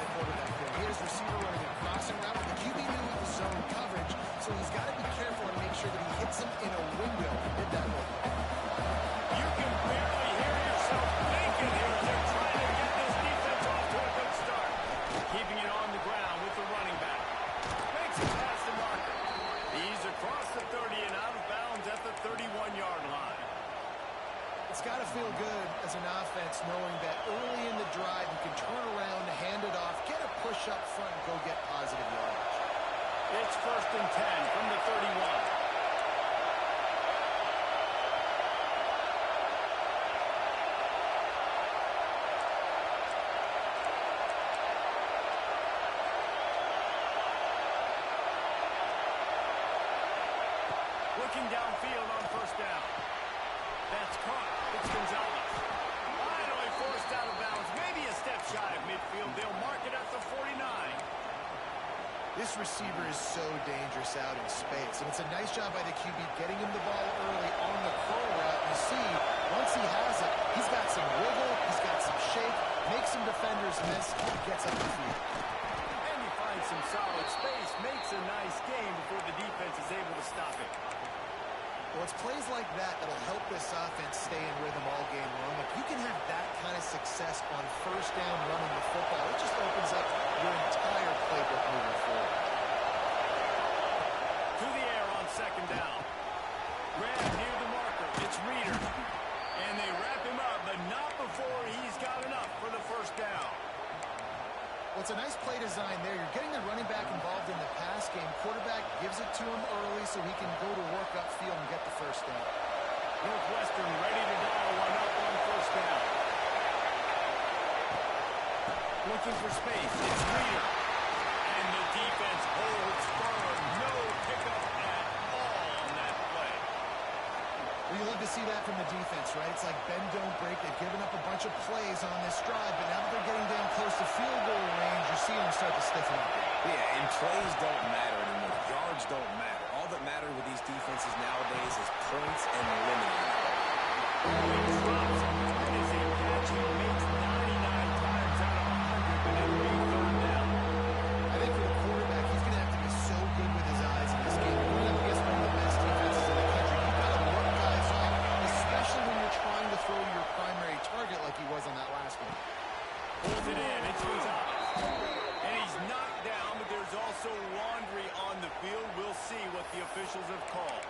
the quarterback there. He had his receiver running a crossing route, but the QB knew it was zone coverage, so he's got to be careful and make sure that he hits him in a window. He did that well. You can barely hear yourself thinking here. They're trying to get this defense off to a good start. Keeping it on the ground with the running back. Makes it past the marker. He's across the 30 and out of bounds at the 31-yard line. It's got to feel good as an offense knowing that early in the drive you can turn around, hand it off, get a push up front, and go get positive yardage. It's 1st and 10 from the 31. Looking downfield on 1st down. That's caught. It's Gonzalez. Finally forced out of bounds. Maybe a step shy of midfield. They'll mark it at the 49. This receiver is so dangerous out in space, and it's a nice job by the QB getting him the ball early on the curl route. You see, once he has it, he's got some wiggle, he's got some shake, makes some defenders miss, gets up the field. And he finds some solid space, makes a nice game before the defense is able to stop it. Well, it's plays like that that'll help this offense stay in rhythm all game long. If you can have that kind of success on 1st down running the football, it just opens up your entire playbook moving forward. To the air on 2nd down. Grab near the marker. It's Reeder. And they wrap him up, but not before he's got enough for the 1st down. Well, it's a nice play design there. You're getting the running back involved in the pass game. Quarterback gives it to him early so he can go to work upfield and get the 1st down. Northwestern ready to dial one up on 1st down. Looking for space. It's Reeder. And the defense holds firm. No pickup at all on that play. Well, you love to see that from the defense, right? It's like bend, don't break. They've given up a bunch of plays on this drive, but now that they're getting down close to field goal range, you're seeing them start to stiffen up. Yeah, and plays don't matter anymore. Yards don't matter. All that matter with these defenses nowadays is points and limiting. He drops it. That is a catch he makes 99 times out of 100, but it'll be 3rd down. I think for the quarterback, he's going to have to be so good with his eyes in this game. Going up against one of the best defenses in the country, you've got to work guys off, especially when you're trying to throw to your primary target like he was on that last one. Pulls it in. It's Gonzalez. And he's knocked down, but there's also laundry on the field. We'll see what the officials have called.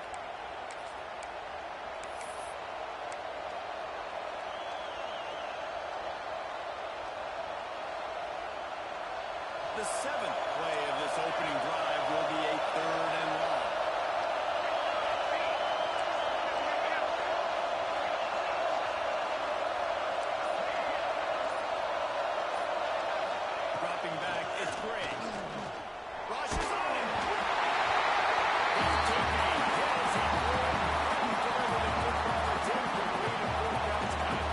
The 7th play of this opening drive will be a 3rd and long. Dropping back, it's Gray. Rushes on him. He's taking a hit as he couldn't deliver the football. It's incomplete and 4th down's coming.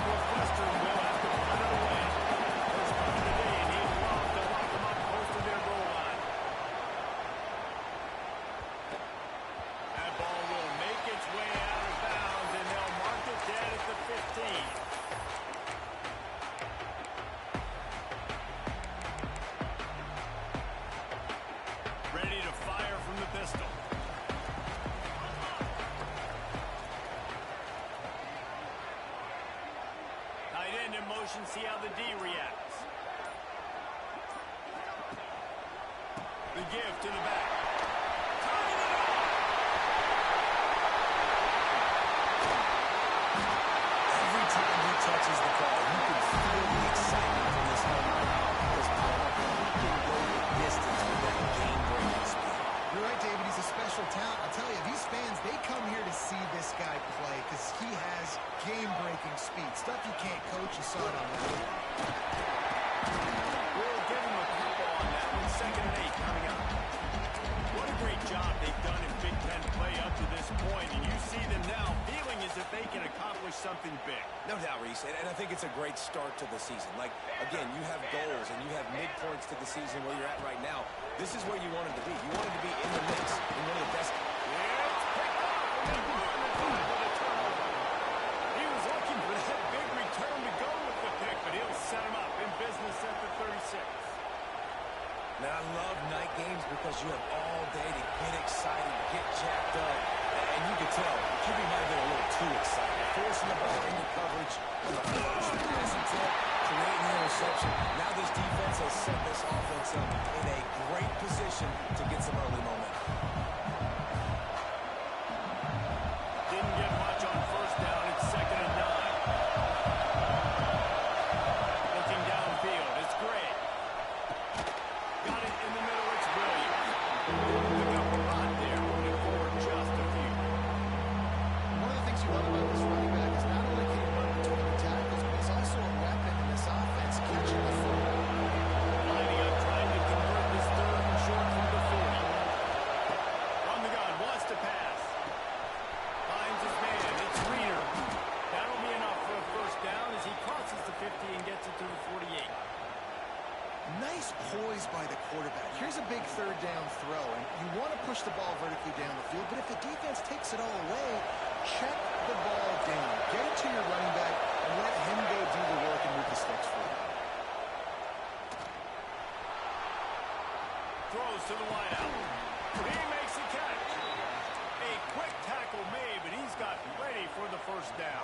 Northwestern will have to punt it away. First punt of the day, and he'll love to lock him up close to their goal line. That ball will make its way out of bounds, and they'll mark it dead at the 15. Ready to fire from the pistol. Tight end in motion, see how the D reacts. The give to the back. Tying it up. Every time he touches the ball, you can feel the excitement from this home run. Because he can go the distance with that game-breaking speed. You're right, David. He's a special talent. I'll tell you, these fans, they come here to see this guy play because he has game-breaking speed. Stuff you can't coach. You saw it on that one. We'll give him a couple on that one. 2nd and 8 coming up. What a great job they've done in Big Ten play up to this point, and you see them now feeling as if they can accomplish something big. No doubt, Reese, and I think it's a great start to the season. Like, again, you have goals and you have midpoints to the season where you're at right now. This is where you wanted to be. You wanted to be in the mix in one of the best. It's picked off, and they ruin the drive with a turnover. He was looking for that big return to go with the pick, but he'll set him up in business at the 36. Now, I love night games because you have all day to get excited, get jacked up. And you can tell, QB might have been a little too excited. Forcing the ball into coverage on the first pass attempt, creating the interception. Now this defense has set this offense up in a great position to get some early momentum. Didn't get much on first down. It's 2nd and 9. Looking downfield. It's Gray. Got it in the middle. It's Williams. Pick up a lot there. Moving forward just a few. One of the things you love about this running back is not only can he run between the tackles, but he's also a weapon in this offense, catching the football. Lining up, trying to convert this 3rd and short from the 40. From the gun, wants to pass. Finds his man. It's Reader. That'll be enough for a first down as he crosses the 50 and gets it to the 48. Nice poise by the quarterback. Here's a big 3rd down throw, and you want to push the ball vertically down the field, but if the defense takes it all away, check the ball down. Get it to your running back and let him go do the work and move the sticks for you. Throws to the wideout. He makes the catch. A quick tackle made, but he's got ready for the first down.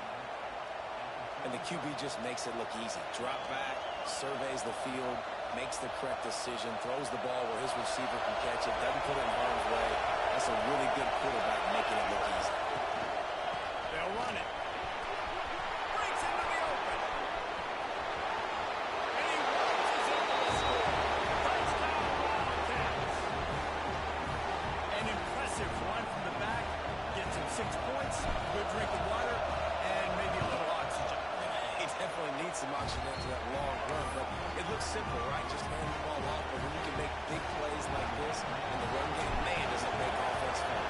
And the QB just makes it look easy. Drop back, surveys the field, makes the correct decision, throws the ball where his receiver can catch it, doesn't put it in harm's way. That's a really good quarterback making it look easy. They'll run it. Breaks into the open. And he launches into the score. Touchdown, Wildcats. An impressive run from the back. Gets him 6 points, good drink of water, and maybe a little oxygen. He definitely needs some oxygen after that long run, but it looks simple, right? Just hand the ball off, but when you can make big plays like this in the run game, man, does it make offense fun.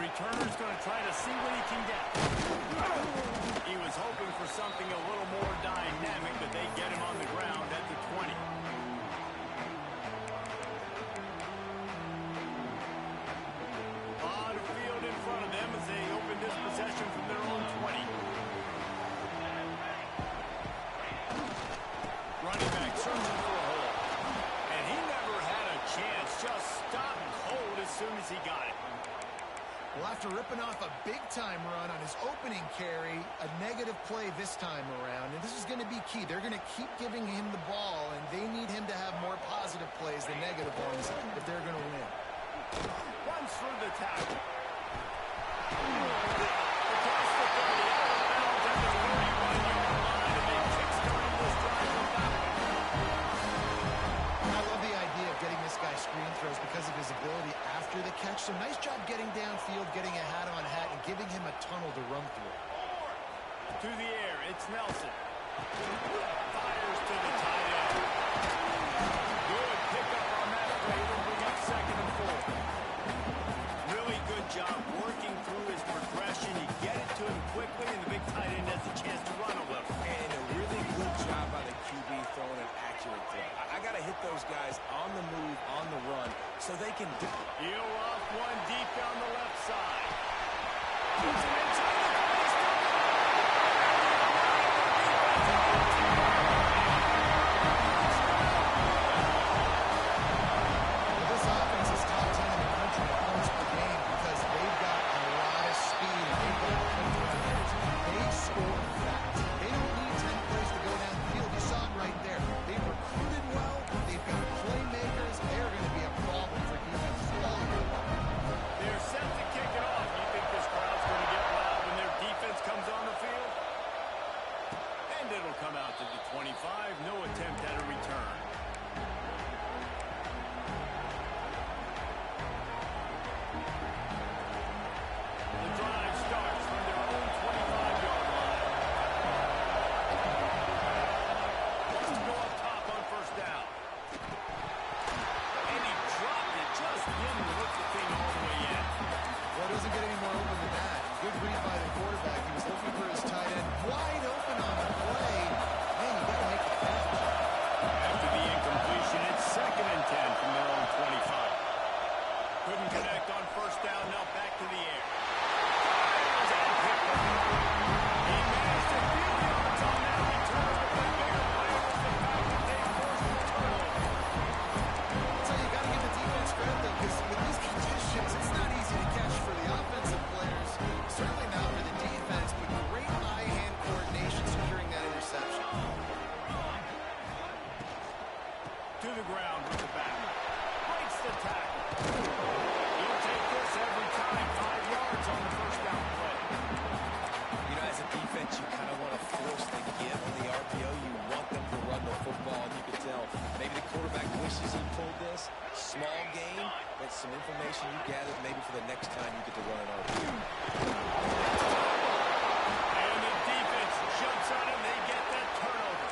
Returner's going to try to see what he can get. He was hoping for something a little more dynamic, but they get him on the ground at the 20. On field in front of them as they open this possession from their own 20. Running back searching for a hole. And he never had a chance. Just stopped cold as soon as he got it. Well, after ripping off a big-time run on his opening carry, a negative play this time around, and this is going to be key. They're going to keep giving him the ball, and they need him to have more positive plays than negative ones if they're going to win. Runs through the tackle. Across the 30, out of bounds at the 31-yard line, and they kick-started this drive with that one. I love the idea of getting this guy screen throws because of his ability after the catch. So nice job getting downfield, getting a hat-on-hat, and giving him a tunnel to run through. To the air, it's Nelson. Fires to the tight end. Good pickup on that play. Will bring up 2nd and 4. Really good job working through his progression. You get it to him quickly, and the big tight end has a chance to run a little. And a really good job by the QB throwing an accurate throw. I got to hit those guys on the move, on the run, so they can do it. He'll off one deep down the left side. Keeps him inside the 20. This offense is top 10 in the country in points per game because they've got a lot of speed and they've got quick runners. They score fast. They don't need 10 plays to go down the field. You saw it right there. They've recruited well. They've got playmakers. They're going to be a problem for defenses all year long. They're set to kick it off. You think this crowd's going to get loud when their defense comes on the field? And it'll come out to the 25. No attempt at a return. The drive starts from their own 25-yard line. Wants to go up top on first down. And he dropped it. Just didn't look the thing all the way in. Well, it doesn't get any more open than that. Good read by the quarterback. He was looking for his tight end. Wide open on the play. Man, you got to make the catch. After the incompletion, defense, you kind of want to force the give on the RPO. You want them to run the football, and you can tell maybe the quarterback wishes he pulled this. Small game, but some information you gathered maybe for the next time you get to run an RPO. And the defense jumps on him. They get that turnover.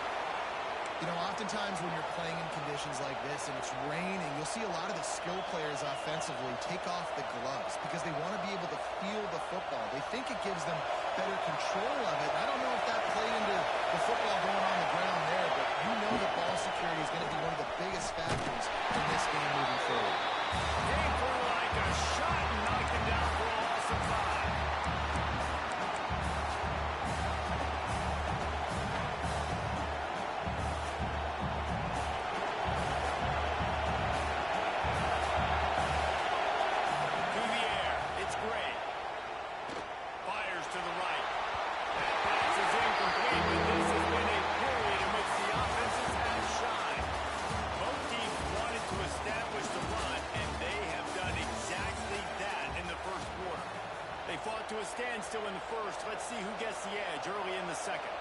You know, oftentimes when you're playing in conditions like this and it's raining, you'll see a lot of the skill players offensively take off the gloves because they want to be able to feel the football. They think it gives them better control of it. I don't know if that played into the football going on the ground there, but you know that ball security is going to be one of the biggest factors in this game moving forward. Came for like a shot and knocked him down for a loss of 5. To a standstill in the first. Let's see who gets the edge early in the second.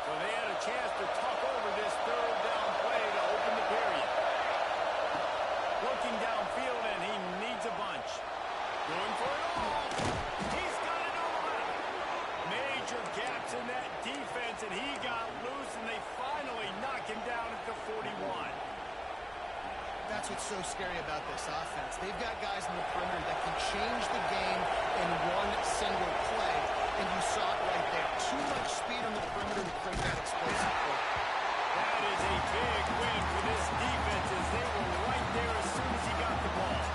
So they had a chance to talk over this third down play to open the period. Looking downfield, and he needs a bunch. Going for it all. He's got it all. Major gaps in that defense, and he got loose, and they finally knock him down at the 41. That's what's so scary about this offense. They've got guys in the perimeter that can change the game in one single play, and you saw it right there. Too much speed on the perimeter to create that explosive play. That is a big win for this defense as they were right there as soon as he got the ball.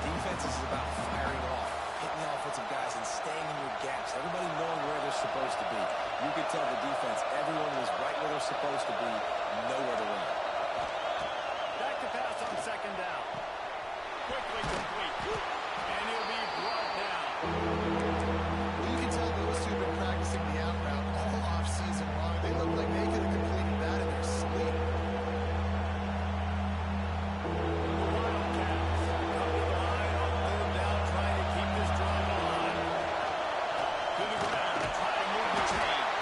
Defense is about firing off, hitting the offensive guys, and staying in your gaps. Everybody knowing where they're supposed to be. You could tell the defense, everyone was right where they're supposed to be, nowhere to run. Pass on second down. Quickly complete. And he'll be brought down. You can tell those two have been practicing the out route all offseason long. They look like they could have completed that in their sleep. The Wildcats come to the line on third down, trying to keep this drive alive. To the ground to try to move the chains.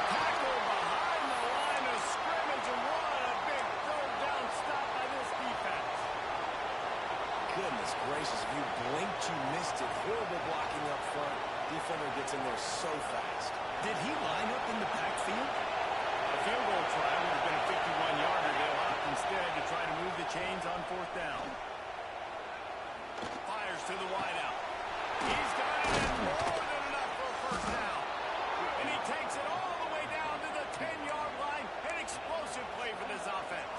Tackle behind the line of scrimmage, and what a big third down stop by this defense. Goodness gracious, if you blinked, you missed it. Horrible blocking up front. Defender gets in there so fast. Did he line up in the backfield? A field goal try would have been a 51-yarder. They'll opt instead to try to move the chains on fourth down. Fires to the wideout. He's got it, and more than enough for a first down. And he takes it all the way down to the 10-yard line. An explosive play for this offense.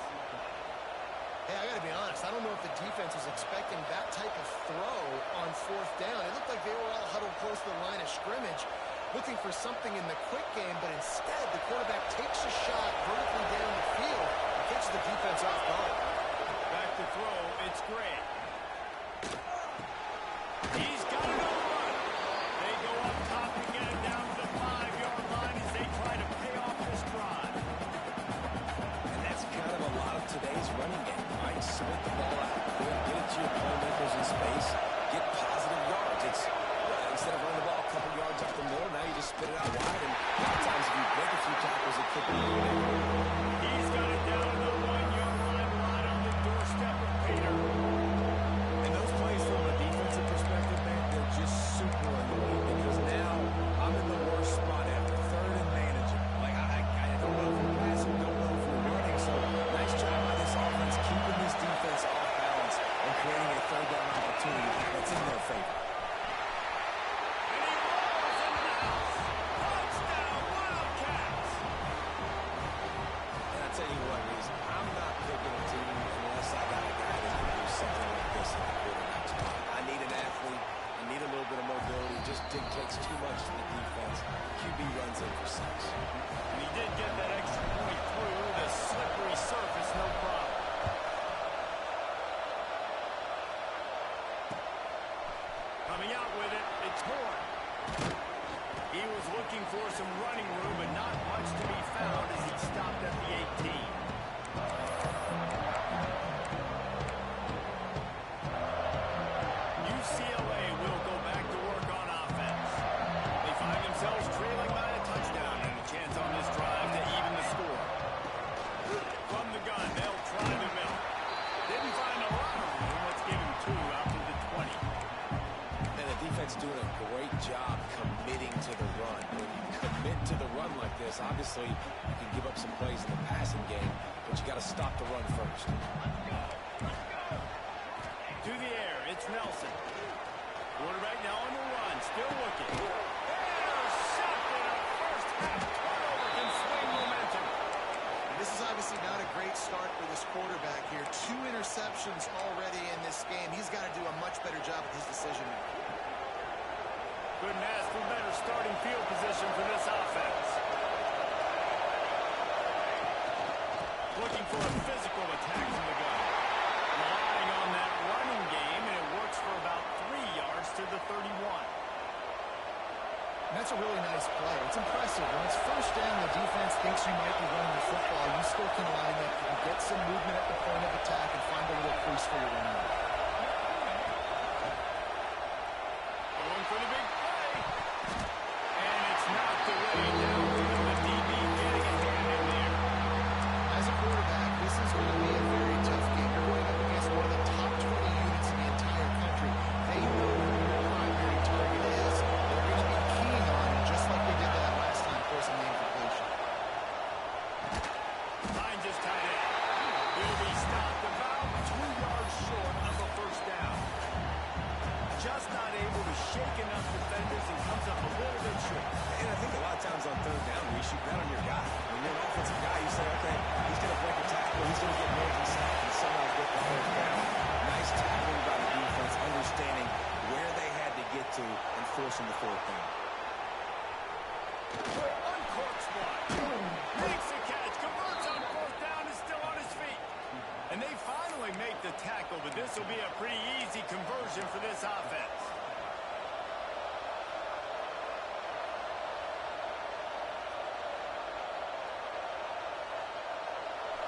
Hey, I got to be honest. I don't know if the defense was expecting that type of throw on fourth down. It looked like they were all huddled close to the line of scrimmage, looking for something in the quick game, but instead the quarterback takes a shot vertically down the field and catches the defense off guard. Back to throw. It's Gray. He's got it on the run. They go up top and get it down to the 5-yard line as they try to pay off this drive. And that's kind of a lot of today's running game, right? Split the ball out, get it to your playmakers in space, get positive yards. It's instead of running the ball a couple yards up the middle, now you just spit it out wide, and a lot of times if you break a few tackles, it could be He's got it down to the 1-yard line, right on the doorstep of Peter. And those plays from a defensive perspective, man, they're just super annoying because now I'm in the worst spot ever. Third and managing. Like, I don't know if we're passing, don't know if we're running. So, nice job by this offense keeping this defense off balance and creating a third down opportunity that's in their favor. And he rolls into the house. Touchdown, Wildcats. And I tell you what, Reese, I'm not picking a team unless I got a guy that can do something like this in the quarterback spot. I need an athlete. I need a little bit of mobility. It just dictates too much to the defense. QB runs in for 6. And he did get that extra point through the slippery surface, no problem. Coming out with it, it's Horn. He was looking for some running room, but not much to be found as he stopped at the 18. job committing to the run. When you commit to the run like this, obviously you can give up some plays in the passing game, but you got to stop the run first. To the air, it's Nelson. Quarterback now on the run, still looking. Intercepted. A first half turnover can swing momentum. This is obviously not a great start for this quarterback here. 2 interceptions already in this game. He's got to do a much better job with his decision making. Couldn't ask for better starting field position for this offense. Looking for a physical attack from the gun. Relying on that running game, and it works for about 3 yards to the 31. And that's a really nice play. It's impressive. When it's first down, the defense thinks you might be running the football. You still can line up and get some movement at the point of attack and find a little crease for your running back. Going for the big play. And it's knocked away down to the DB getting a hand in there. As a quarterback, this is going to be a very tough game. You're going up against one of the top 20 units in the entire country. They know who your primary target is. They're going to be keying on him, just like they did that last time, forcing the incompletion. Line just tied in. He'll be stopped about 2 yards short of a first down. Just not able to shake enough defenders and comes up a little bit short. And I think a lot of times on third down, you should bet on your guy. When you're an offensive guy, you say, okay, he's going to break a tackle, he's going to get more than sack, and somehow get the third down. Nice tackling by the defense, understanding where they had to get to and forcing the fourth down. Uncorks one. Makes the catch. Converts on fourth down. Is still on his feet. And they finally make the tackle, but this will be a pretty easy conversion for this offense.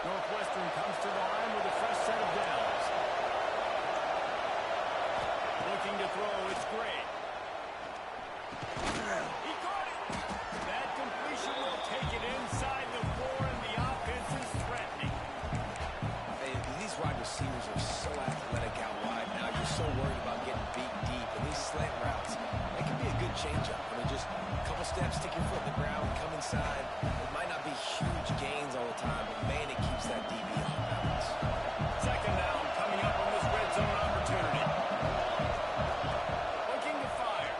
Northwestern comes to the line with a fresh set of downs. Looking to throw. It's great. He caught it. That completion will take it inside the 4, and the offense is threatening. Hey, these wide receivers are so athletic out wide now. You're so worried about getting beat deep. And these slant routes, they can be a good change-up. I mean, just a couple steps, stick your foot in the ground, come inside. It might not be huge gains all the time, but man, it keeps that DB off balance. Second down coming up on this red zone opportunity. Looking to fire.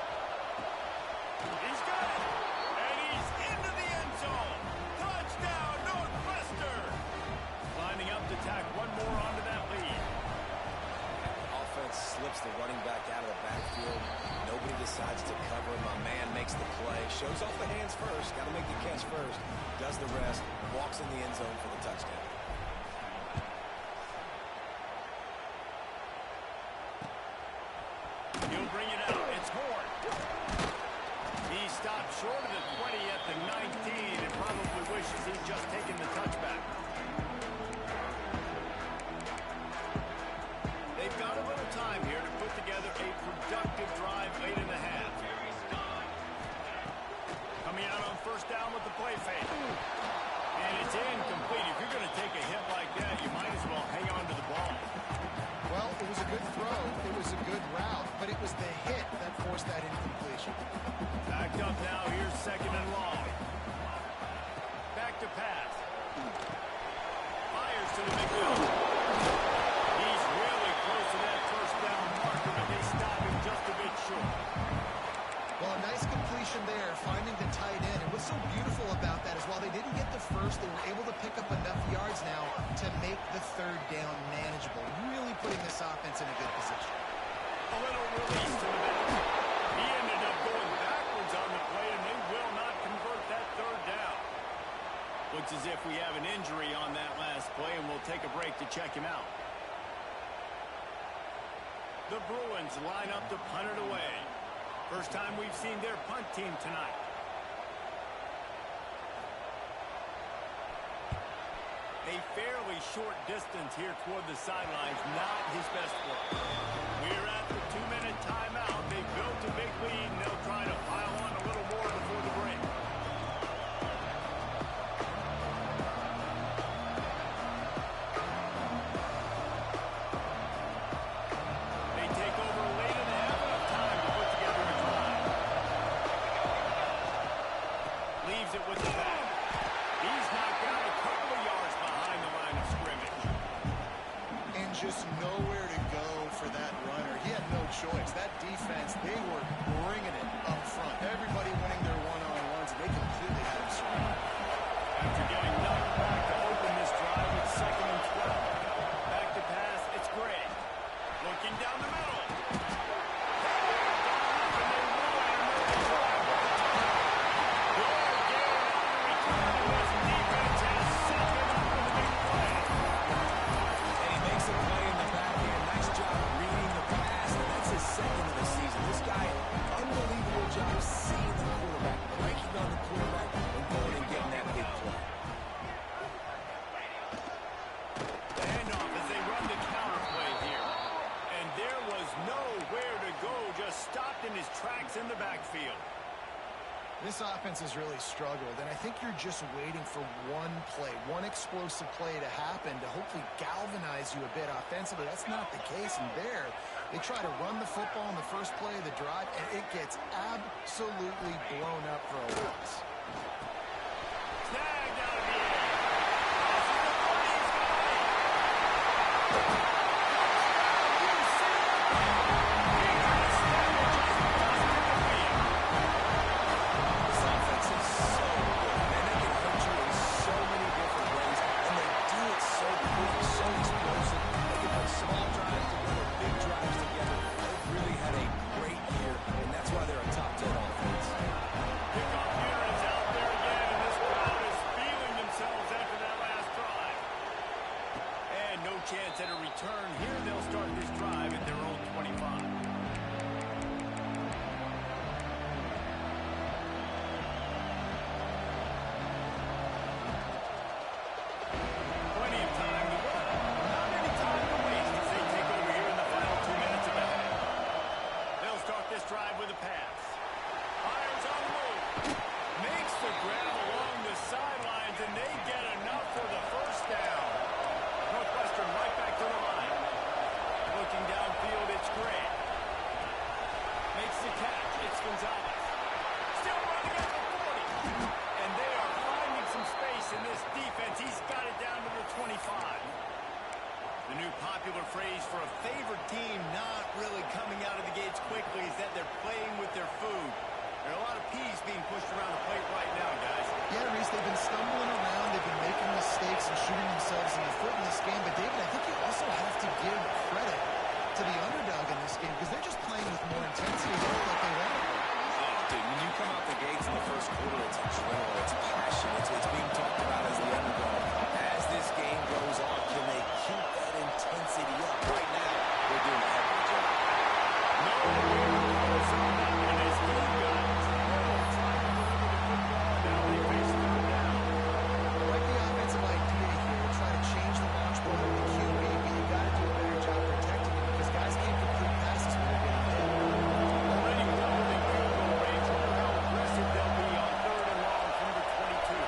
He's got it. And he's into the end zone. Touchdown, Northwestern. Lining up to tack one more onto that lead. Offense slips the running back out of the backfield. Nobody decides to cover. My man makes the play. Shows off the hands first. Got to make the catch first. Does the rest. Walks in the end zone for the touchdown. He'll bring it out. It's Horn. He stopped short of the 20 at the 19 and probably wishes he'd just taken the touchback. They've got a little time here to put together a productive drive late in the half. Coming out on first down with the play fake. And it's incomplete. If you're going to take a hit like that, you might as well hang on to the ball. Well, it was a good throw. It was a good route, but it was the hit that forced that incompletion. Backed up now. Here's second and long. Back to pass. Fires to the middle. He's really close to that first down marker, but they stop him just a bit short. Well, a nice completion there, finding the tight end. And what's so beautiful about that is while they didn't get the first, they were able to pick up enough yards now to make the third down manageable, really putting this offense in a good position. A little release to the middle. He ended up going backwards on the play, and they will not convert that third down. Looks as if we have an injury on that last play, and we'll take a break to check him out. The Bruins line up to punt it away. First time we've seen their punt team tonight. A fairly short distance here toward the sidelines, not his best work. We're at the 2-minute timeout. They built a big lead, and they'll try to pile on a little more before the break. They take over late in the half, enough time to put together a drive. choice. That defense, they were bringing it up front. Everybody winning their one-on-ones, and they completely had them surrounded. After getting knocked back to open this drive, it's 2nd and 12. Back to pass, it's Gray. Looking down the middle. Stopped in his tracks in the backfield. This offense has really struggled, and I think you're just waiting for one play, one explosive play to happen to hopefully galvanize you a bit offensively. That's not the case, and there they try to run the football in the first play of the drive, and it gets absolutely blown up for a loss. Tagged out of the air. Chance at a return here. They'll start this drive at their own 25. Plenty of time to run. Not any time to waste as they take over here in the final 2 minutes of action. They'll start this drive with a pass. Fires on the move. Makes the grab along the sidelines, and they get enough for the first down. Northwestern right back to the line. Looking downfield, it's Gray. Makes the catch. It's Gonzalez. Still running at the 40. And they are finding some space in this defense. He's got it down to the 25. The new popular phrase for a favored team not really coming out of the gates quickly is that they're playing with their food. There are a lot of peas being pushed around the plate right now, guys. Yeah, Reese, they've been stumbling around. They've been making mistakes and shooting themselves in the foot in this game. But, David, I think you also have to give credit to the underdog in this game because they're just playing with more intensity than like they want to. Oh, dude, when you come out the gates in the first quarter, it's adrenaline, it's passion, it's being talked about as the underdog. As this game goes on, can they keep that intensity up? Right now, they're doing a heck of a job. No, and they still got trouble trying to deliver the football. Now they face third down. I like the offensive idea here. Try to change the launch point of the QB, but you've got to do a better job protecting it because guys can't complete passes when they're getting hit. Already well within field goal range. Wonder how aggressive they'll be on 3rd and long from the 22.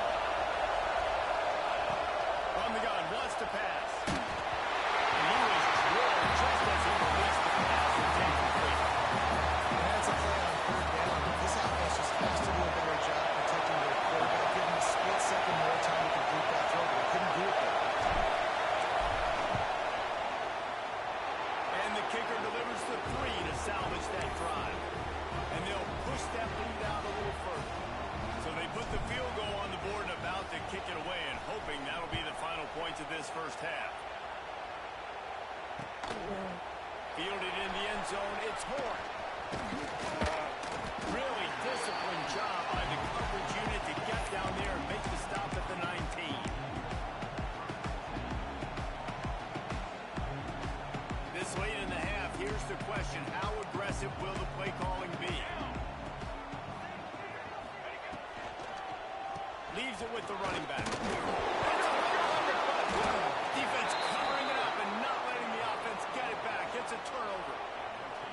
On the gun, wants to pass. And he was drilled just as he released the pass and takes the free. And that's a play on 3rd down. This offense just has to do a better job protecting their quarterback, giving him a split second more time to complete that throw, but they couldn't do it there. And the kicker delivers the 3 to salvage that drive. And they'll push that lead out a little further. So they put the field goal on the board and about to kick it away and hoping that'll be the final points of this first half. Fielded in the end zone, it's Horn. Really disciplined job by the coverage unit to get down there and make the stop at the 19. This late in the half, here's the question. How aggressive will the play calling be? Leaves it with the running back. Defense covering it up and not letting the offense get it back. It's a turnover.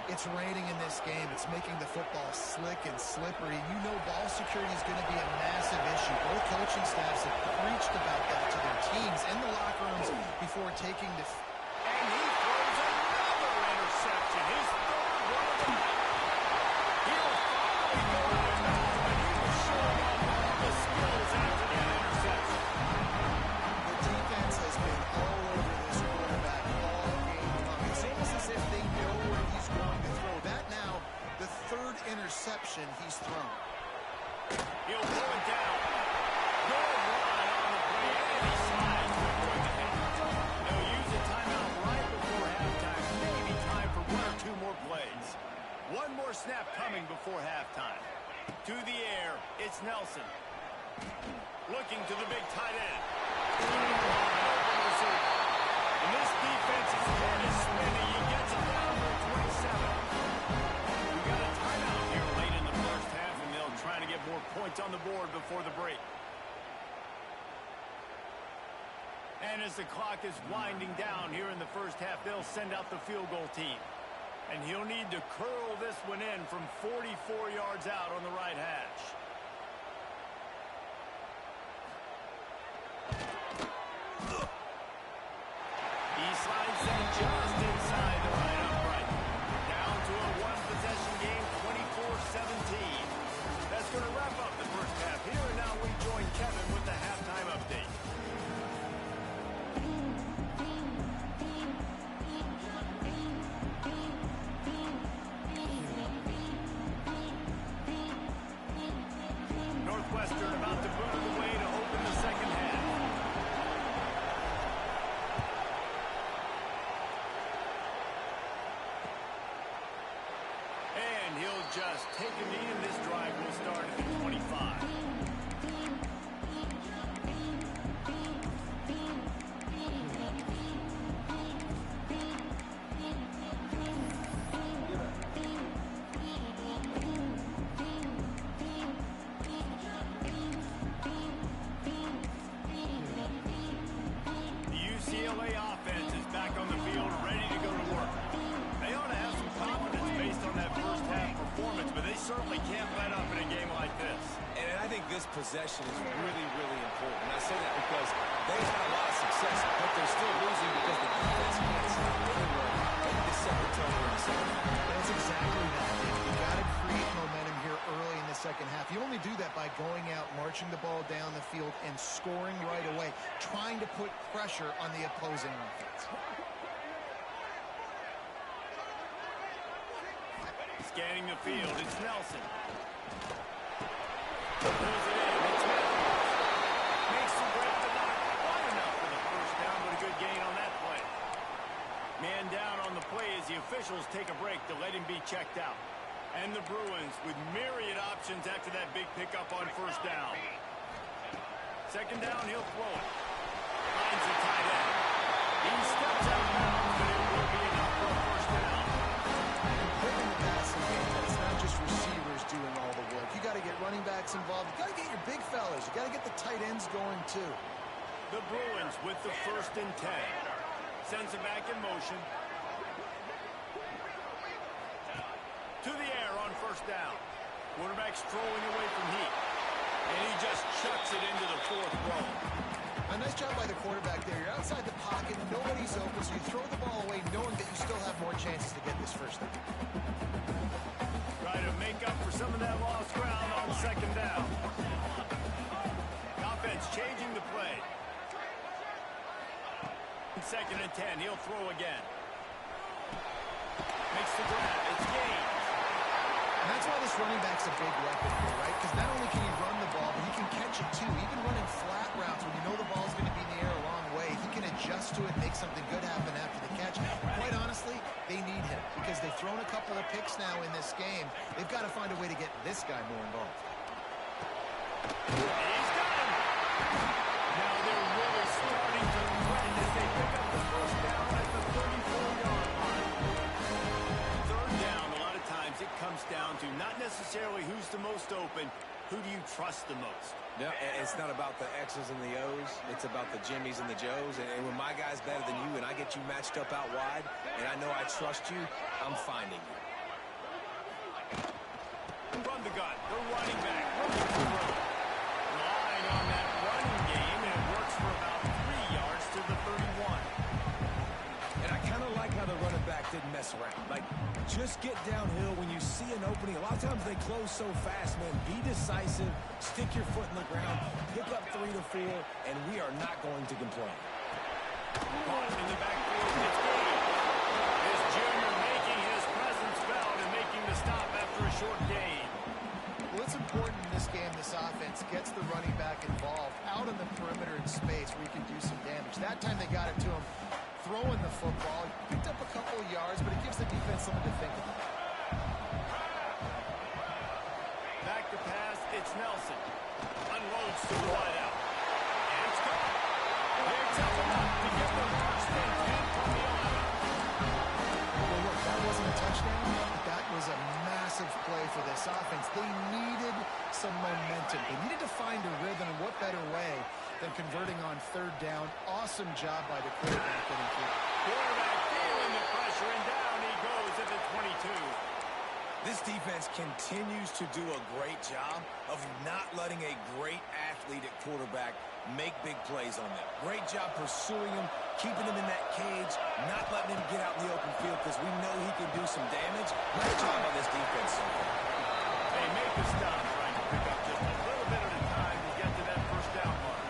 It's raining in this game. It's making the football slick and slippery. You know ball security is going to be a massive issue. Both coaching staffs have preached about that to their teams in the locker rooms before taking the... And he throws another interception. His third one of the night. He'll finally go out of bounds, but he was showing off all the skills after that interception. The defense has been all over this quarterback all game long. It's almost as if they know where he's going to throw. interception he's thrown. He'll pull it down. Good run on the play, and he slides before the hit. They'll use a timeout right before halftime. Maybe time for one or two more plays. One more snap coming before halftime. To the air, it's Nelson. Looking to the big tight end. And this defense's head is spinning. He gets it down to 27. We got a timeout here late in the first half, and they'll try to get more points on the board before the break. And as the clock is winding down here in the first half, they'll send out the field goal team. And he'll need to curl this one in from 44 yards out on the right hash. He slides that just inside the right upright. Down to a one-possession game, 24-17. That's going to wrap up the first half here, and now we join Kevin with the halftime update. Northwestern about to boot it away to open the second half. And he'll just take a knee, and this drive will start at the 25. The UCLA offense is back on the field, ready to go to work. They ought to have some confidence based on that first half performance, but they certainly can't let up in a game like this. And I think this possession is really, really important. I say that because they've had a lot of success, but they're still losing because the defense can't stop anyone. Maybe the second turnover in the second half. That's exactly that. You got to create momentum here early in the second half. You only do that by going out, marching the ball down the field, and scoring right away, trying to put pressure on the opposing offense. Scanning the field, it's Nelson. Pulls it in, it's Matthews. Makes the break, but not quite enough for the first down, but a good gain on that play. Man down on the play as the officials take a break to let him be checked out. And the Bruins with myriad options after that big pickup on first down. Second down, he'll throw it. Finds the tight end. He steps out of bounds, but it will be enough for a first down. Putting the passing game, it's not just receivers doing all the work. You got to get running backs involved. You got to get your big fellas. You got to get the tight ends going too. The Bruins with the 1st and 10. Sends it back in motion. To the air on first down. Quarterback strolling away from heat. And he just chucks it into the 4th row. A nice job by the quarterback there. You're outside the pocket, nobody's open, so you throw the ball away knowing that you still have more chances to get this first down. Try to make up for some of that lost ground on second down. Offense changing the play. 2nd and 10, he'll throw again. Makes the grab, it's gained. And that's why this running back's a big weapon here, right? Because not only can he run the ball, but he can catch it too. Even running flat routes when you know the ball's going to be in the air a long way, he can adjust to it, make something good happen after the catch. Quite honestly, they need him because they've thrown a couple of picks now in this game. They've got to find a way to get this guy more involved. He's got him. Now they're really starting to threaten as they pick up the first down at the 34-yard line. Third down, a lot of times it comes down to not necessarily who's the most open, who do you trust the most? No, it's not about the X's and the O's. It's about the Jimmys and the Joes. And when my guy's better than you and I get you matched up out wide and I know I trust you, I'm finding you. From the gun, the running back. Relying on that running game, and it works for about 3 yards to the 31. And I kind of like how the running back didn't mess around. Like, just get downhill when you see an opening. A lot of times they close so fast, man. Be decisive, stick your foot in the ground, pick up 3 to 4, and we are not going to complain. Caught in the backfield, it's gained. This junior making his presence felt and making the stop after a short gain. game, this offense gets the running back involved out on the perimeter in space where you can do some damage. That time they got it to him throwing the football. He picked up a couple of yards, but it gives the defense something to think about. Back to pass, it's Nelson. Unloads to the wideout. And it's gone. Picks up enough to get the first and 10 from the 11. Well, look, that wasn't a touchdown. That was a massive play for this offense. They needed some momentum. They needed to find a rhythm, and what better way than converting on third down. Awesome job by the quarterback. Quarterback feeling the pressure, and down he goes at the 22. This defense continues to do a great job of not letting a great athlete at quarterback make big plays on them. Great job pursuing him, keeping him in that cage, not letting him get out in the open field because we know he can do some damage. Nice job on this defense so far. They make the stop, trying to pick up just a little bit at a time to get to that first down mark.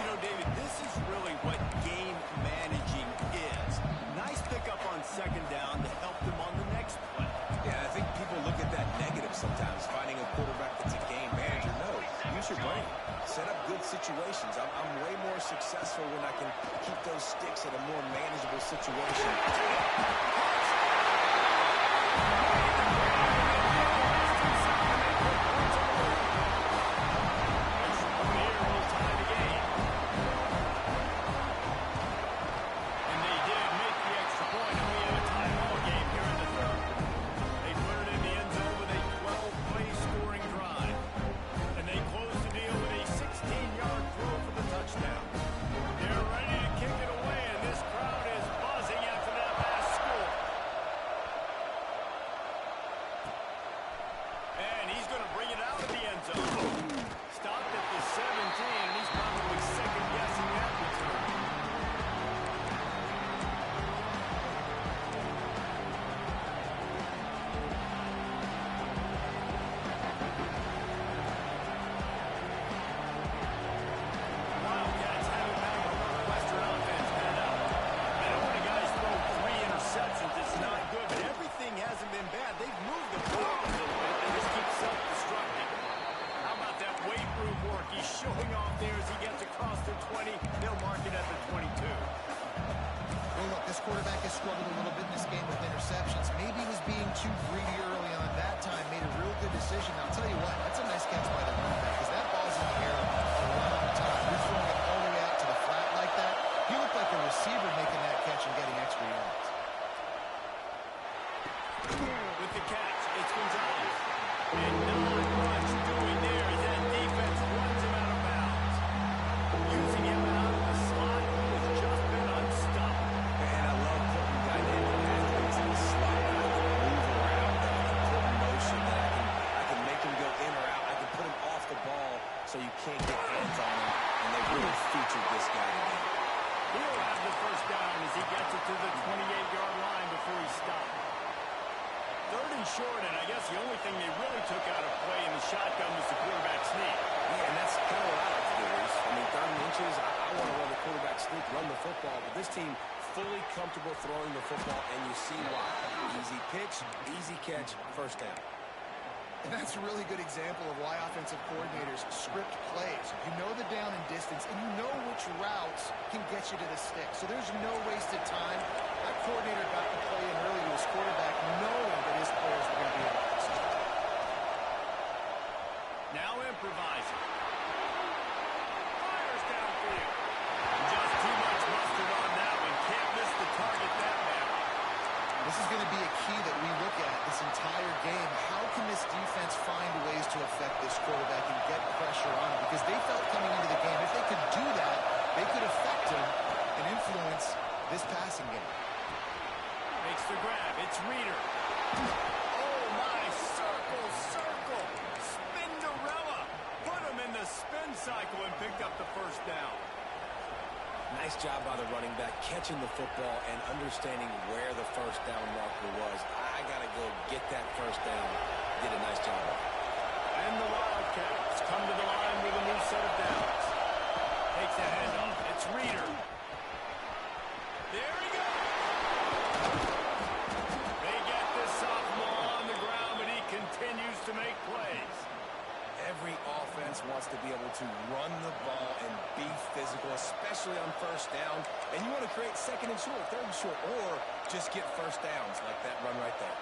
You know, David, this is really what game managing is. Nice pickup on second down to help them on the next play. Yeah, I think people look at that negative sometimes, finding a quarterback that's a game manager. No, use your brain. Set up good situations. I'm way more successful when I can keep those sticks at a more manageable situation. Comfortable throwing the football, and you see why. Easy pitch, easy catch, first down. And that's a really good example of why offensive coordinators script plays. You know the down and distance, and you know which routes can get you to the stick. So there's no wasted time. That coordinator got the play in early to his quarterback, knowing that his players were going to be able to execute. Now improvising. Fires downfield. Just too much mustard on that one. Can't miss the target that man. This is going to be a key that we look at this entire game. How can this defense find ways to affect this quarterback and get pressure on him? Because they felt coming into the game, if they could do that, they could affect him and influence this passing game. Makes the grab. It's Reeder. Oh, my. Circle, circle. Spinderella. Put him in the spin cycle and picked up the first down. Nice job by the running back, catching the football and understanding where the first down marker was. I got to go get that first down. Did a nice job. And the Wildcats come to the line with a new set of downs. Takes the handoff. It's Reeder. There he goes. They get this sophomore on the ground, but he continues to make plays. to be able to run the ball and be physical, especially on first down. And you want to create second and short, third and short, or just get first downs like that run right there.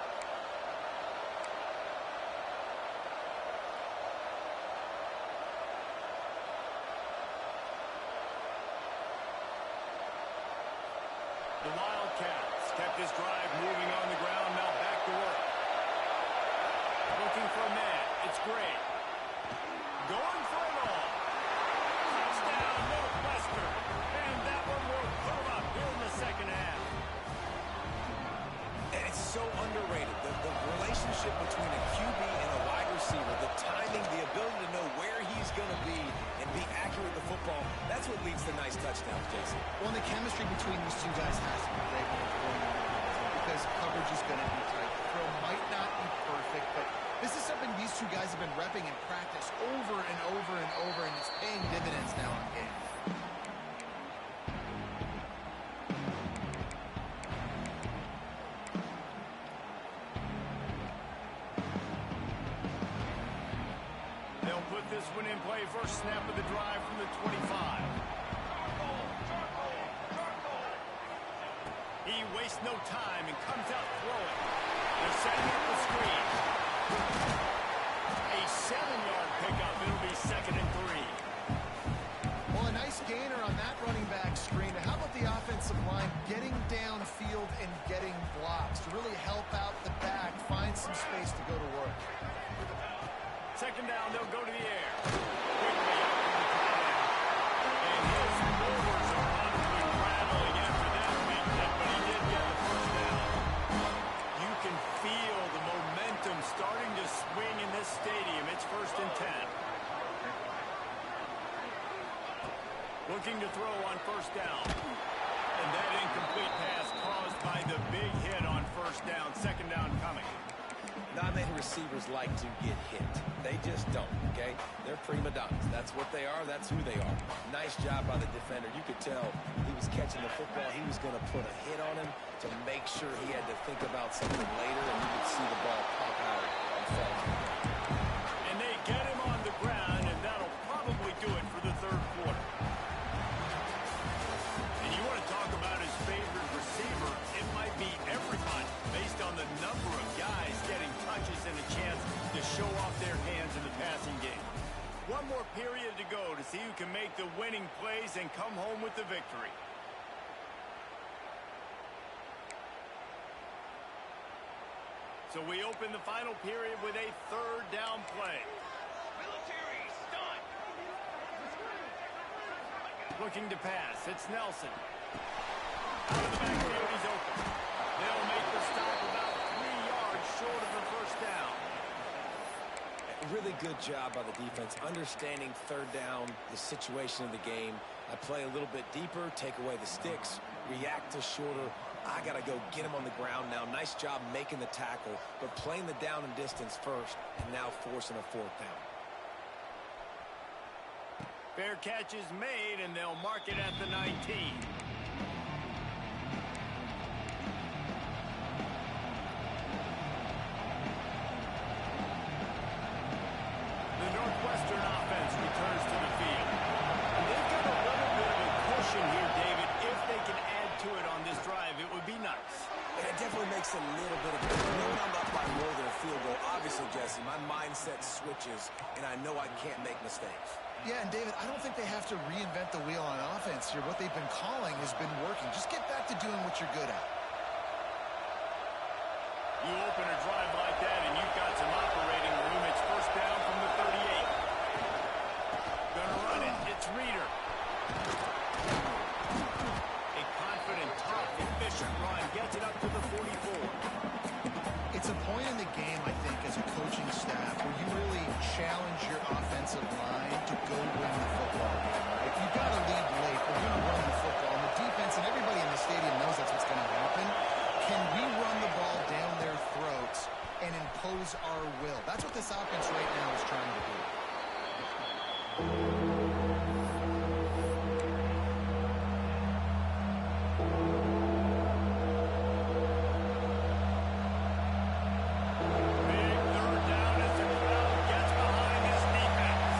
The Wildcats kept this drive moving on the ground, now back to work. Looking for a man, it's great. Going for it all. Touchdown, Northwestern. And that one will put them up here in the second half. And it's so underrated. The relationship between a QB and a wide receiver, the timing, the ability to know where he's going to be and be accurate with the football, that's what leads to nice touchdowns, Jason. Well, and the chemistry between these two guys has to be great when they're going on because coverage is going to be tight. The throw might not be perfect, but this is something these two guys have been repping in practice over and over and over, and it's paying dividends now in games. They'll put this one in play. First snap of the drive from the 25. He wastes no time and comes out throwing. They're setting up the screen. A 7-yard pickup. It'll be 2nd and 3. Well, a nice gainer on that running back screen. How about the offensive line getting downfield and getting blocks to really help out the back, find some space to go to work? 2nd down, they'll go to the air. Quickly out to the tight end. And his movers are probably rattling after that big hit, but he did get the first down. You can feel the momentum starting to swing in this stadium. It's 1st and 10. Looking to throw on 1st down. And that incomplete pass caused by the big hit on 1st down. 2nd down coming. Not many receivers like to get hit. They just don't, okay? They're prima donnas. That's what they are. That's who they are. Nice job by the defender. You could tell he was catching the football. He was going to put a hit on him to make sure he had to think about something later, and you could see the ball pop out and fall. And they get him on the ground, and that'll probably do it for the 3rd quarter. And you want to talk about his favorite receiver, it might be everybody, based on the number of guys getting touches and a chance to show off their hands in the passing game. One more period to go to see who can make the winning plays and come home with the victory. So we open the final period with a 3rd down play. Military stunt. Looking to pass. It's Nelson. Out of the backfield, he's open. They'll make the stop about 3 yards short of the 1st down. Really good job by the defense, understanding 3rd down, the situation of the game. I play a little bit deeper, take away the sticks, react to shorter. I got to go get him on the ground now. Nice job making the tackle, but playing the down and distance first, and now forcing a 4th down. Fair catch is made, and they'll mark it at the 19. The Northwestern offense returns to the field. And they've got a little bit of a cushion here, David. If they can add to it on this drive, it would be nice. And it definitely makes a little bit of difference. Knowing I'm up by more than a field goal, obviously, Jesse, my mindset switches, and I know I can't make mistakes. Yeah, and David, I don't think they have to reinvent the wheel on offense here. What they've been calling has been working. Just get back to doing what you're good at. You open a drive like that, and you've got some operating room. It's 1st down from the 38. Gonna run it. It's Reeder. A confident, tough, efficient run. Gets it up to the 44. It's a point in the game, I think, as a coaching staff where you really challenge your offensive line to go win the football game, right? You've got to lead late. We're going to run the football. And the defense and everybody in the stadium knows that's what's going to happen. Can we run the ball down their throats and impose our will? That's what this offense right now is trying to do. Big 3rd down as the crowd gets behind this defense.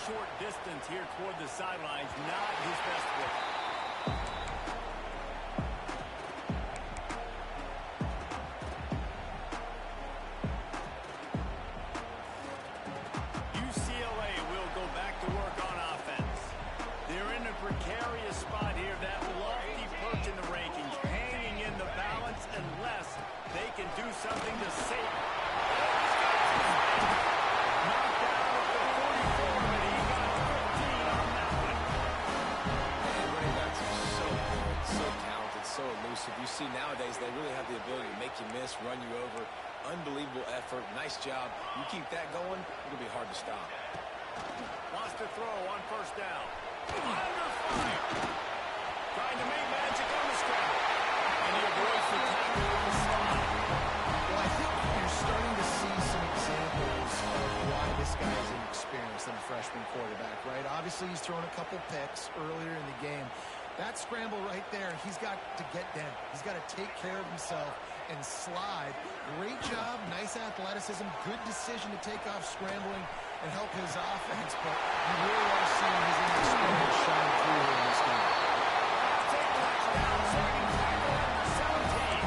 short distance here toward the sidelines. Not his best work. UCLA will go back to work on offense. They're in a precarious spot here. That lofty perch in the rankings, hanging in the balance unless they can do something to save it. Knocked down at the 44, but he got 15 on that one. Man, running backs are so good, so talented, so elusive. You see nowadays they really have the ability to make you miss, run you over. Unbelievable effort. Nice job. You keep that going, it'll be hard to stop. Wants to throw on first down. Under fire. Trying to make magic on the scramble. And he avoids the tackle with the slide. Well, I think you're starting to see some examples of why this guy is inexperienced than a freshman quarterback, right? Obviously, he's thrown a couple picks earlier in the game. That scramble right there, he's got to get down. He's got to take care of himself and slide. Great job, nice athleticism, good decision to take off scrambling and help his offense, but you really are seeing his inexperience shine through here in this game. Take touchdown, second tackle at the 17.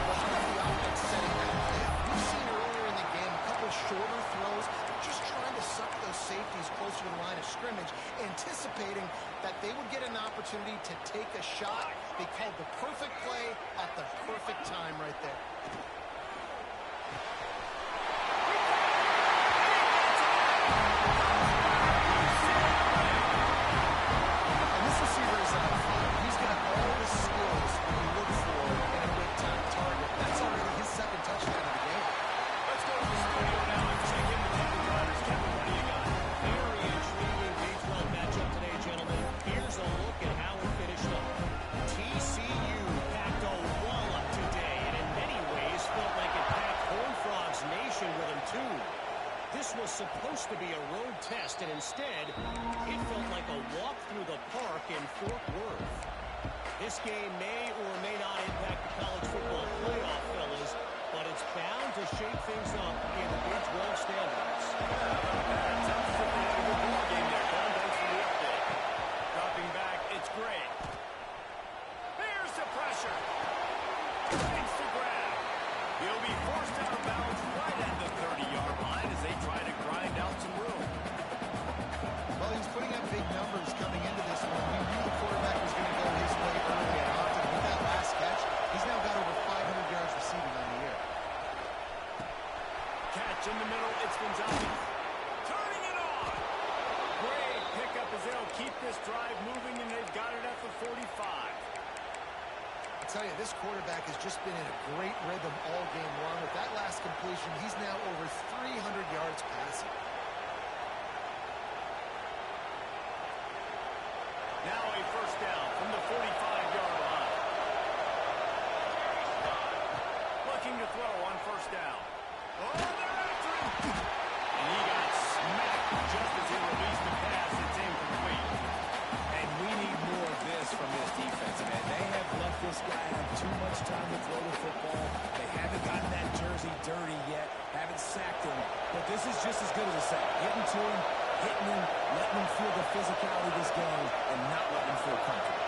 Well, how about the offense setting that play up? We've seen earlier in the game a couple shorter throws, just trying to suck those safeties closer to the line of scrimmage, anticipating that they would get an opportunity to take a shot. They called the perfect play at the perfect time right there. And this receiver is on fire. He's got all the skills you look for in a big-time target. That's already his second touchdown of the game. Let's go to the studio now and check in with Kevin Rogers. Kevin, what do you got? Very intriguing Big 12 matchup today, gentlemen. Here's a look at how it finished up. TCU packed a wallop today, and in many ways felt like it packed Horned Frogs Nation with them, too. This was supposed to be a road test, and instead, it felt like a walk through the park in Fort Worth. This game may or may not impact the college football playoff, fellas, but it's bound to shake things up in the Big 12 standards. Sounds as if they had a good ball game there, Don. Thanks for the update. Dropping back, it's great. Here's the pressure. Takes the grab. He'll be forced out of bounds right at the 30-yard line as they try to grind out some room. Well, he's putting up big numbers coming into this one. We knew the quarterback was going to go his way early and often. With that last catch, he's now got over 500 yards receiving on the year. Catch in the middle, it's Gonzalez. Turning it on. Great pickup as they'll keep this drive moving, and they've got it at the 45. I tell you, this quarterback has just been in a great rhythm all game long. With that last completion, he's now over 300 yards passing. Now a first down from the 45-yard line. Looking to throw on first down. Oh, they're after him! And he got smacked just as he released the pass. It's incomplete. And we need more of this from this defense, man. They have left this guy have too much time to throw the football. They haven't gotten that jersey dirty yet, haven't sacked him. But this is just as good as a sack. Getting to him, hitting him, letting him feel the physicality of this game, and not letting him feel comfortable.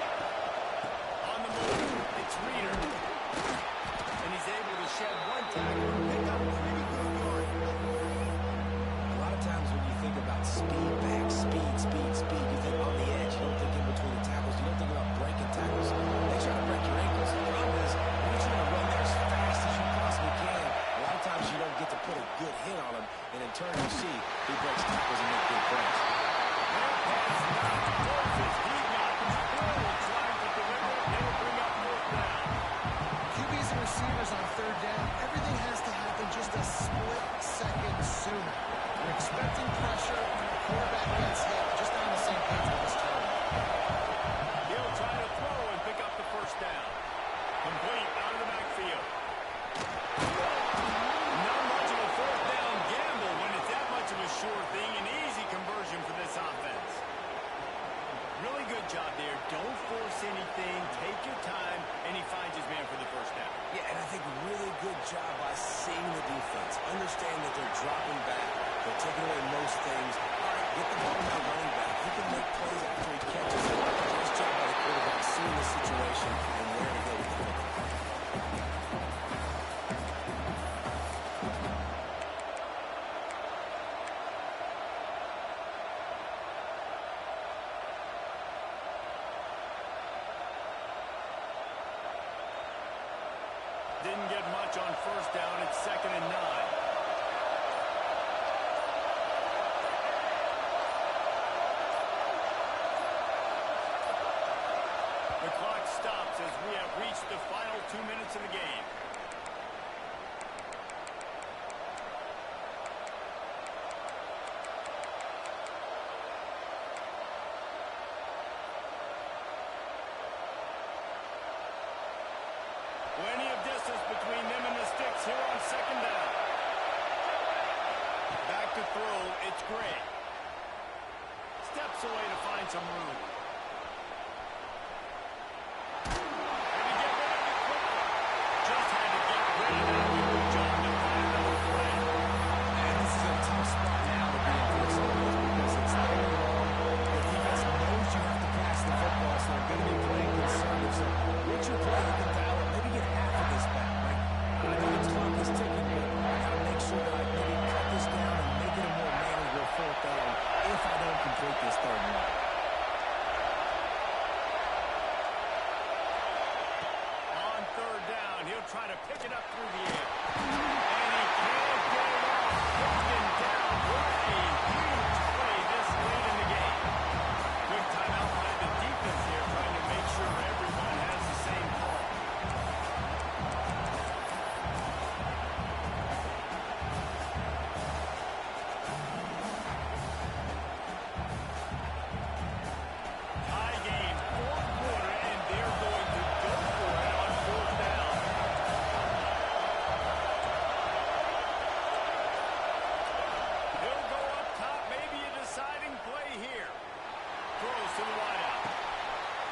On the move, it's Reeder. And he's able to shed one tackle and pick up pretty good yardage. A lot of times when you think about speed back, speed, you think on the edge. You don't think in between the tackles. You don't think about breaking tackles. They try to break your ankles. The problem is when you're trying to run there as fast as you possibly can, a lot of times you don't get to put a good hit on him, and in turn you see he breaks tackles and makes big plays. Their pass knocked towards his heat knockers. Still trying to deliver. They'll bring up fourth down. QBs and receivers on third down, everything has to happen just a split second sooner. You're expecting pressure, quarterback gets hit, just on the same page with this target. He'll try to throw and pick up the first down. Complete out of the backfield. Not much of a fourth down gamble when it's that much of a sure thing. An easy conversion for this offense. Really good job there. Don't force anything. Take your time, and he finds his man for the first down. Yeah, and I think really good job by seeing the defense. Understand that they're dropping back. They're taking away most things. All right, get on first down. It's 2nd and 9. The clock stops as we have reached the final 2 minutes of the game. Plenty of distance between them and the sticks here on 2nd down. Back to throw, it's Gray. Steps away to find some room. Just had to get rid of that. Good job to find another play. And this is a tough spot now to be in for Steelers because it's third and long. The defense knows you have to pass the football, so they're going to be playing conservative. So what's your play you can dial up? Maybe get half of this back. Like, I know the clock is ticking, but I got to make sure that I maybe cut this down and make it a more manageable 4th down if I don't complete this 3rd and long. On 3rd down, he'll try to pick it up through the air. And he can't get it off. Taken down. What a huge play this late in the game. Good timeout by the defense here, trying to make sure everyone has the same call. High game, 4th quarter, and they're going to go for it on 4th down. He'll go up top, maybe a deciding play here. Throws to the wideout.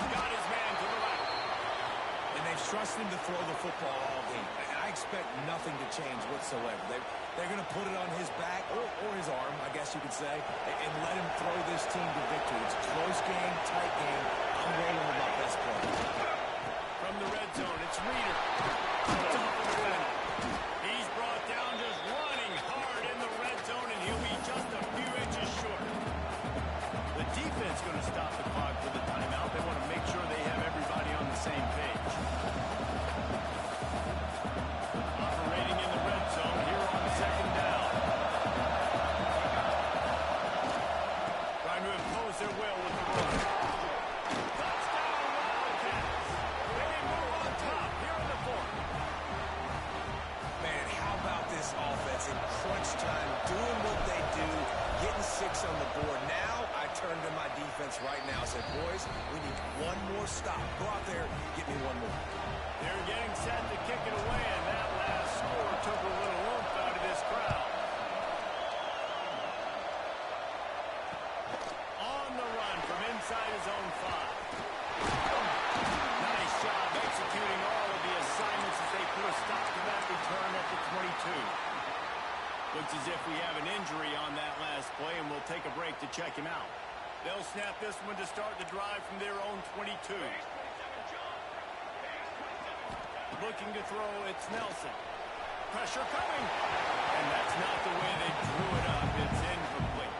Got his man to the right. And they've trusted him to throw the football all game. And I expect nothing to change whatsoever. They're going to put it on his back, or his arm, I guess you could say, and let him throw this team to victory. It's a close game, tight game. I'm rolling with my best player. From the red zone, it's Reader. Tough defender. He's brought down just running hard in the red zone, and he'll be just a few inches short. The defense going to stop the clock for the timeout. They want to make sure they have everybody on the same page. Operating in the red zone here on 2nd down. Trying to impose their will with the run. Touchdown Wildcats. They move on top here in the 4th. Man, how about this offense in crunch time, doing what they do, getting 6 on the board. Now I turn to my defense right now and said, boys, we need one more stop. Go out there, get me one more. They're getting set to kick it away, and that last score took a little oomph out of this crowd. On the run from inside his own 5. Nice job executing all of the assignments as they put a stop to that return at the 22. Looks as if we have an injury on that last play, and we'll take a break to check him out. They'll snap this one to start the drive from their own 22. Looking to throw, it's Nelson. Pressure coming. And that's not the way they drew it up. It's incomplete.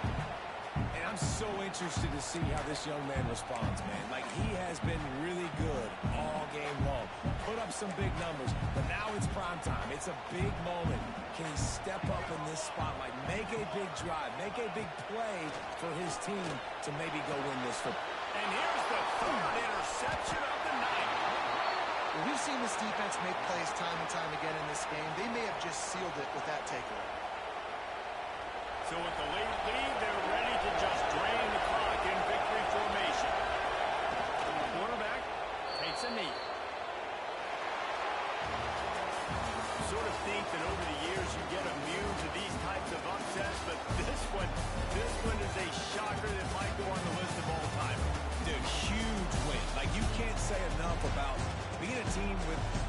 And I'm so interested to see how this young man responds, man. Like, he has been really good all game long. Put up some big numbers, but now it's prime time. It's a big moment. Can he step up in this spotlight, make a big drive, make a big play for his team to maybe go win this football? And here's the 3rd interception of the night. Well, we've seen this defense make plays time and time again in this game. They may have just sealed it with that takeaway. So with the late lead, they're ready to just drain the clock in victory formation. The quarterback takes a knee. Sort of think that over the years you get immune to these types of upsets, but this one is a shocker that might go on the list of all time. Dude, huge win. Like, you can't say enough about being a team with